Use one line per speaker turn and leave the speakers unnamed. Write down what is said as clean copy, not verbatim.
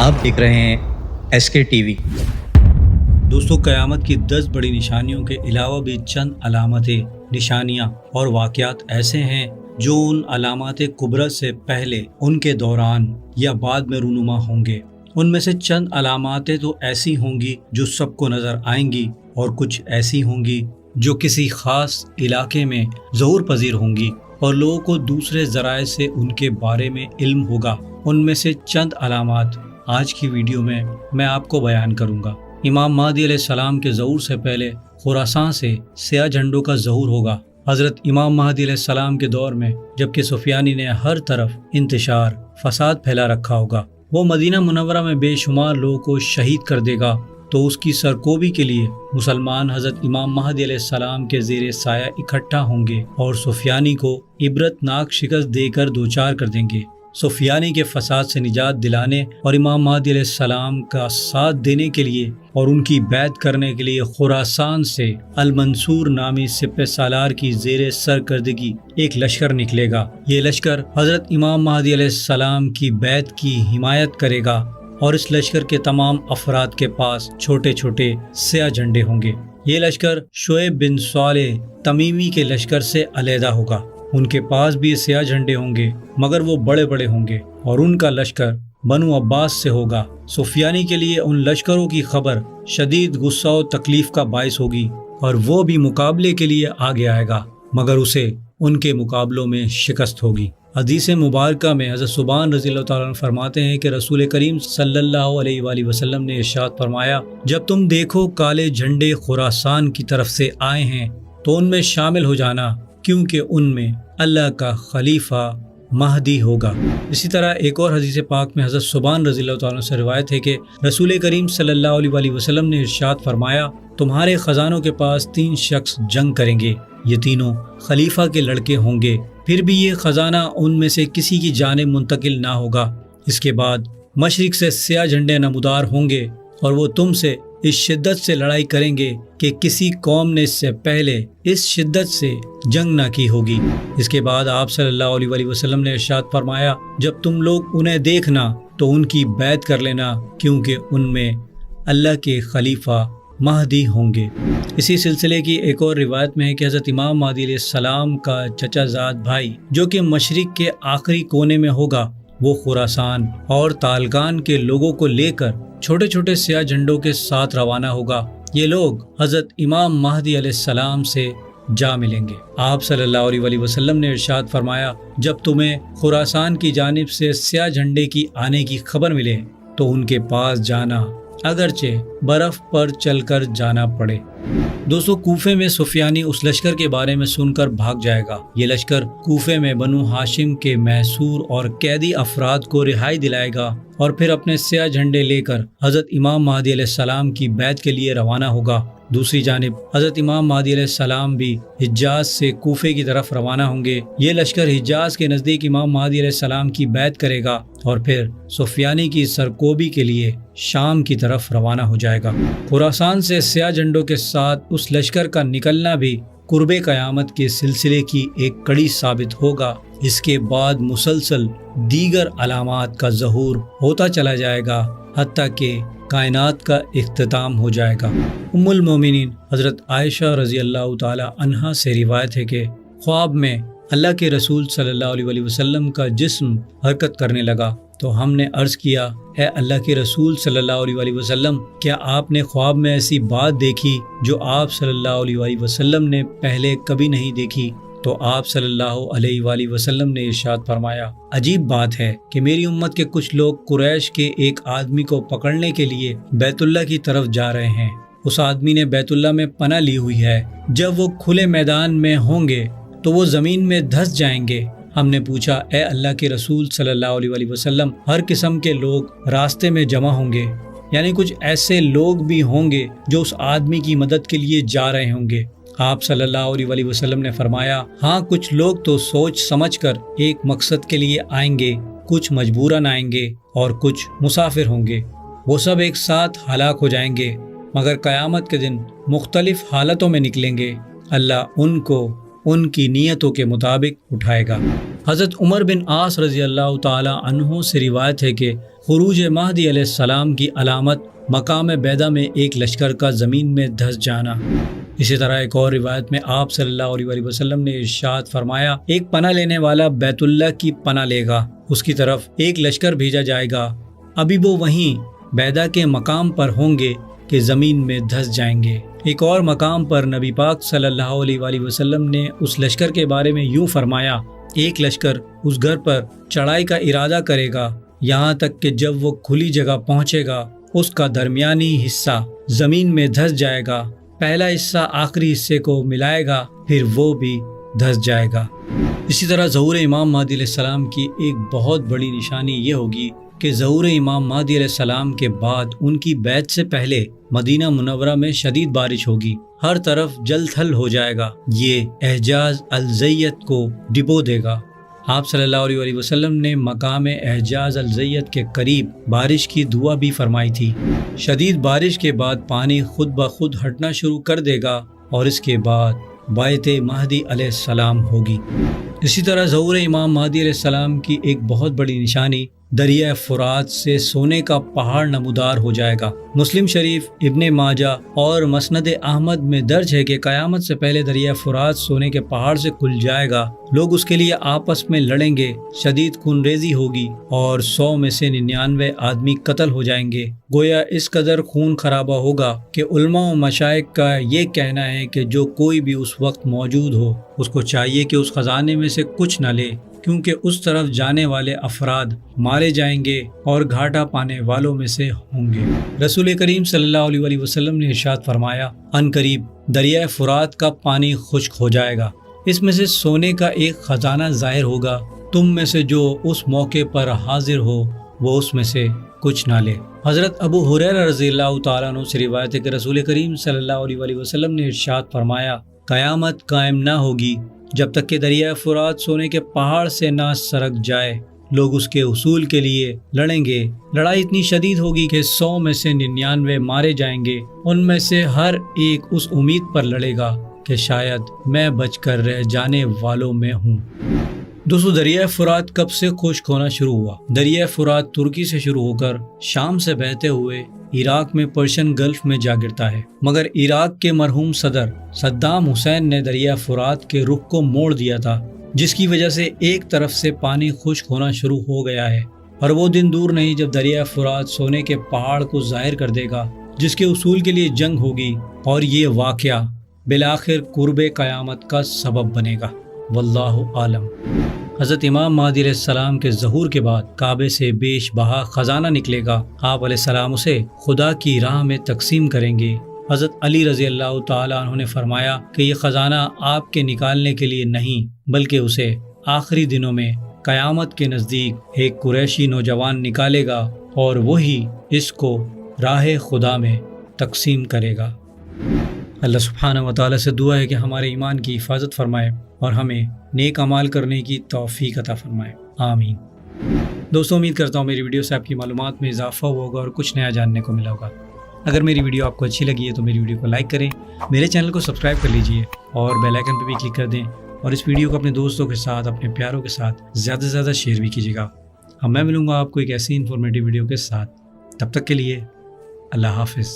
آپ دیکھ رہے ہیں ایس کے ٹی وی۔
دوستو، قیامت کی 10 بڑی نشانیوں کے علاوہ بھی چند علامتیں، نشانیاں اور واقعات ایسے ہیں جو ان علامات کبریٰ سے پہلے، ان کے دوران یا بعد میں رونما ہوں گے۔ ان میں سے چند علاماتیں تو ایسی ہوں گی جو سب کو نظر آئیں گی، اور کچھ ایسی ہوں گی جو کسی خاص علاقے میں ظہور پذیر ہوں گی اور لوگوں کو دوسرے ذرائع سے ان کے بارے میں علم ہوگا۔ ان میں سے چند علامات آج کی ویڈیو میں آپ کو بیان کروں گا۔ امام مہدی علیہ السلام کے ظہور سے پہلے خراسان سے سیاہ جھنڈوں کا ظہور ہوگا۔ حضرت امام مہدی علیہ السلام کے دور میں جبکہ سفیانی نے ہر طرف انتشار، فساد پھیلا رکھا ہوگا، وہ مدینہ منورہ میں بے شمار لوگوں کو شہید کر دے گا، تو اس کی سرکوبی کے لیے مسلمان حضرت امام مہدی علیہ السلام کے زیر سایہ اکٹھا ہوں گے اور سفیانی کو عبرت ناک شکست دے کر دوچار کر دیں گے۔ سفیانی کے فساد سے نجات دلانے اور امام مہدی علیہ السلام کا ساتھ دینے کے لیے اور ان کی بیعت کرنے کے لیے خراسان سے المنصور نامی سپہ سالار کی زیر سرکردگی ایک لشکر نکلے گا۔ یہ لشکر حضرت امام مہدی علیہ السلام کی بیعت کی حمایت کرے گا، اور اس لشکر کے تمام افراد کے پاس چھوٹے چھوٹے سیاہ جھنڈے ہوں گے۔ یہ لشکر شعیب بن صالح تمیمی کے لشکر سے علیحدہ ہوگا۔ ان کے پاس بھی سیاہ جھنڈے ہوں گے، مگر وہ بڑے بڑے ہوں گے، اور ان کا لشکر بنو عباس سے ہوگا۔ سفیانی کے لیے ان لشکروں کی خبر شدید غصہ و تکلیف کا باعث ہوگی، اور وہ بھی مقابلے کے لیے آگے آئے گا، مگر اسے ان کے مقابلوں میں شکست ہوگی۔ حدیث مبارکہ میں حضرت ثوبان رضی اللہ تعالیٰ عنہ فرماتے ہیں کہ رسول کریم صلی اللہ علیہ وآلہ وسلم نے ارشاد فرمایا، جب تم دیکھو کالے جھنڈے خراسان کی طرف سے آئے ہیں تو ان میں شامل ہو جانا، کیونکہ ان میں اللہ کا خلیفہ مہدی ہوگا۔ اسی طرح ایک اور حدیث پاک میں حضرت ثوبان رضی اللہ تعالیٰ عنہ سے روایت ہے کہ رسول کریم صلی اللہ علیہ وآلہ وسلم نے ارشاد فرمایا، تمہارے خزانوں کے پاس 3 شخص جنگ کریں گے، یہ تینوں خلیفہ کے لڑکے ہوں گے، پھر بھی یہ خزانہ ان میں سے کسی کی جانب منتقل نہ ہوگا۔ اس کے بعد مشرق سے سیاہ جھنڈے نمودار ہوں گے، اور وہ تم سے اس شدت سے لڑائی کریں گے کہ کسی قوم نے اس سے پہلے اس شدت سے جنگ نہ کی ہوگی۔ اس کے بعد آپ صلی اللہ علیہ وآلہ وسلم نے ارشاد فرمایا، جب تم لوگ انہیں دیکھنا تو ان کی بیعت کر لینا، کیونکہ ان میں اللہ کے خلیفہ مہدی ہوں گے۔ اسی سلسلے کی ایک اور روایت میں ہے کہ حضرت امام مہدی علیہ السلام کا چچا زاد بھائی جو کہ مشرق کے آخری کونے میں ہوگا، وہ خراسان اور تالقان کے لوگوں کو لے کر چھوٹے چھوٹے سیاہ جھنڈوں کے ساتھ روانہ ہوگا۔ یہ لوگ حضرت امام مہدی علیہ السلام سے جا ملیں گے۔ آپ صلی اللہ علیہ وآلہ وسلم نے ارشاد فرمایا، جب تمہیں خراسان کی جانب سے سیاہ جھنڈے کی آنے کی خبر ملے تو ان کے پاس جانا، اگرچہ برف پر چل کر جانا پڑے۔ دوستو، کوفے میں سفیانی اس لشکر کے بارے میں سن کر بھاگ جائے گا۔ یہ لشکر کوفے میں بنو ہاشم کے محصور اور قیدی افراد کو رہائی دلائے گا، اور پھر اپنے سیاہ جھنڈے لے کر حضرت امام مہدی علیہ السلام کی بیعت کے لیے روانہ ہوگا۔ دوسری جانب حضرت امام مہدی علیہ السلام بھی حجاز سے کوفے کی طرف روانہ ہوں گے۔ یہ لشکر حجاز کے نزدیک امام مہدی علیہ السلام کی بیعت کرے گا، اور پھر سفیانی کی سرکوبی کے لیے شام کی طرف روانہ ہو جائے گا۔ خراسان سے سیاہ جھنڈوں کے ساتھ اس لشکر کا نکلنا بھی قرب قیامت کے سلسلے کی ایک کڑی ثابت ہوگا۔ اس کے بعد مسلسل دیگر علامات کا ظہور ہوتا چلا جائے گا، حتیٰ کہ کائنات کا اختتام ہو جائے گا۔ ام المومنین حضرت عائشہ رضی اللہ تعالی عنہا سے روایت ہے کہ خواب میں اللہ کے رسول صلی اللہ علیہ وآلہ وسلم کا جسم حرکت کرنے لگا، تو ہم نے عرض کیا، اے اللہ کے رسول صلی اللہ علیہ وآلہ وسلم، کیا آپ نے خواب میں ایسی بات دیکھی جو آپ صلی اللہ علیہ وآلہ وسلم نے پہلے کبھی نہیں دیکھی؟ تو آپ صلی اللہ علیہ وآلہ وسلم نے ارشاد فرمایا، عجیب بات ہے کہ میری امت کے کچھ لوگ قریش کے ایک آدمی کو پکڑنے کے لیے بیت اللہ کی طرف جا رہے ہیں۔ اس آدمی نے بیت اللہ میں پناہ لی ہوئی ہے، جب وہ کھلے میدان میں ہوں گے تو وہ زمین میں دھس جائیں گے۔ ہم نے پوچھا، اے اللہ کے رسول صلی اللہ علیہ وآلہ وسلم، ہر قسم کے لوگ راستے میں جمع ہوں گے، یعنی کچھ ایسے لوگ بھی ہوں گے جو اس آدمی کی مدد کے لیے جا رہے ہوں گے؟ آپ صلی اللہ علیہ وآلہ وسلم نے فرمایا، ہاں، کچھ لوگ تو سوچ سمجھ کر ایک مقصد کے لیے آئیں گے، کچھ مجبوراً آئیں گے، اور کچھ مسافر ہوں گے۔ وہ سب ایک ساتھ ہلاک ہو جائیں گے، مگر قیامت کے دن مختلف حالتوں میں نکلیں گے۔ اللہ ان کو ان کی نیتوں کے مطابق اٹھائے گا۔ حضرت عمر بن عاص رضی اللہ تعالی عنہ سے روایت ہے کہ خروج مہدی علیہ السلام کی علامت مقام بیدا میں ایک لشکر کا زمین میں دھس جانا۔ اسی طرح ایک اور روایت میں آپ صلی اللہ علیہ وسلم نے ارشاد فرمایا، ایک پناہ لینے والا بیت اللہ کی پناہ لے گا، اس کی طرف ایک لشکر بھیجا جائے گا، ابھی وہ وہیں بیدا کے مقام پر ہوں گے کہ زمین میں دھس جائیں گے۔ ایک اور مقام پر نبی پاک صلی اللہ علیہ وسلم نے اس لشکر کے بارے میں یوں فرمایا، ایک لشکر اس گھر پر چڑھائی کا ارادہ کرے گا، یہاں تک کہ جب وہ کھلی جگہ پہنچے گا اس کا درمیانی حصہ زمین میں دھس جائے گا، پہلا حصہ آخری حصے کو ملائے گا، پھر وہ بھی دھس جائے گا۔ اسی طرح ظہور امام مہدی علیہ السلام کی ایک بہت بڑی نشانی یہ ہوگی کہ ظہور امام مہدی علیہ السلام کے بعد ان کی بیعت سے پہلے مدینہ منورہ میں شدید بارش ہوگی، ہر طرف جل تھل ہو جائے گا، یہ احجاز الزیت کو ڈبو دے گا۔ آپ صلی اللہ علیہ وسلم نے مقام احجاز الزیت کے قریب بارش کی دعا بھی فرمائی تھی۔ شدید بارش کے بعد پانی خود بخود ہٹنا شروع کر دے گا اور اس کے بعد بیعت مہدی علیہ السلام ہوگی۔ اسی طرح ظہور امام مہدی علیہ السلام کی ایک بہت بڑی نشانی دریائے فرات سے سونے کا پہاڑ نمودار ہو جائے گا۔ مسلم شریف، ابن ماجہ اور مسند احمد میں درج ہے کہ قیامت سے پہلے دریائے فرات سونے کے پہاڑ سے کھل جائے گا، لوگ اس کے لیے آپس میں لڑیں گے، شدید خون ریزی ہوگی اور 100 میں سے 99 آدمی قتل ہو جائیں گے۔ گویا اس قدر خون خرابہ ہوگا کہ علماء و مشائخ کا یہ کہنا ہے کہ جو کوئی بھی اس وقت موجود ہو اس کو چاہیے کہ اس خزانے میں سے کچھ نہ لے، کیونکہ اس طرف جانے والے افراد مارے جائیں گے اور گھاٹا پانے والوں میں سے ہوں گے۔ رسول کریم صلی اللہ علیہ وسلم نے ارشاد فرمایا، ان قریب دریائے فرات کا پانی خشک ہو جائے گا، اس میں سے سونے کا ایک خزانہ ظاہر ہوگا، تم میں سے جو اس موقع پر حاضر ہو وہ اس میں سے کچھ نہ لے۔ حضرت ابو ہریرہ رضی اللہ تعالیٰ عنہ سے روایت ہے کہ رسول کریم صلی اللہ علیہ وسلم نے ارشاد فرمایا، قیامت قائم نہ ہوگی جب تک کہ دریائے فرات سونے کے پہاڑ سے نہ سرک جائے، لوگ اس کے حصول کے لیے لڑیں گے، لڑائی اتنی شدید ہوگی کہ 100 میں سے 99 مارے جائیں گے، ان میں سے ہر ایک اس امید پر لڑے گا کہ شاید میں بچ کر رہ جانے والوں میں ہوں۔ دوستو، دریائے فرات کب سے خشک ہونا شروع ہوا؟ دریائے فرات ترکی سے شروع ہو کر شام سے بہتے ہوئے عراق میں پرشین گلف میں جا گرتا ہے، مگر عراق کے مرحوم صدر صدام حسین نے دریائے فرات کے رخ کو موڑ دیا تھا، جس کی وجہ سے ایک طرف سے پانی خشک ہونا شروع ہو گیا ہے، اور وہ دن دور نہیں جب دریائے فرات سونے کے پہاڑ کو ظاہر کر دے گا، جس کے حصول کے لیے جنگ ہوگی، اور یہ واقعہ بالآخر قرب قیامت کا سبب بنے گا۔ واللہ عالم۔ حضرت امام مہدی علیہ السلام کے ظہور کے بعد کعبے سے بیش بہا خزانہ نکلے گا، آپ علیہ السلام اسے خدا کی راہ میں تقسیم کریں گے۔ حضرت علی رضی اللہ تعالیٰ عنہ نے فرمایا کہ یہ خزانہ آپ کے نکالنے کے لیے نہیں، بلکہ اسے آخری دنوں میں قیامت کے نزدیک ایک قریشی نوجوان نکالے گا اور وہی اس کو راہ خدا میں تقسیم کرے گا۔ اللہ سبحانہ و تعالیٰ سے دعا ہے کہ ہمارے ایمان کی حفاظت فرمائے اور ہمیں نیک اعمال کرنے کی توفیق عطا فرمائے، آمین۔ دوستو، امید کرتا ہوں میری ویڈیو سے آپ کی معلومات میں اضافہ ہوا ہوگا اور کچھ نیا جاننے کو ملا ہوگا۔ اگر میری ویڈیو آپ کو اچھی لگی ہے تو میری ویڈیو کو لائک کریں، میرے چینل کو سبسکرائب کر لیجئے اور بیل آئیکن پہ بھی کلک کر دیں، اور اس ویڈیو کو اپنے دوستوں کے ساتھ، اپنے پیاروں کے ساتھ زیادہ سے زیادہ شیئر بھی کیجیے گا۔ اب میں ملوں گا آپ کو ایک ایسی انفارمیٹیو ویڈیو کے ساتھ، تب تک کے لیے اللہ حافظ۔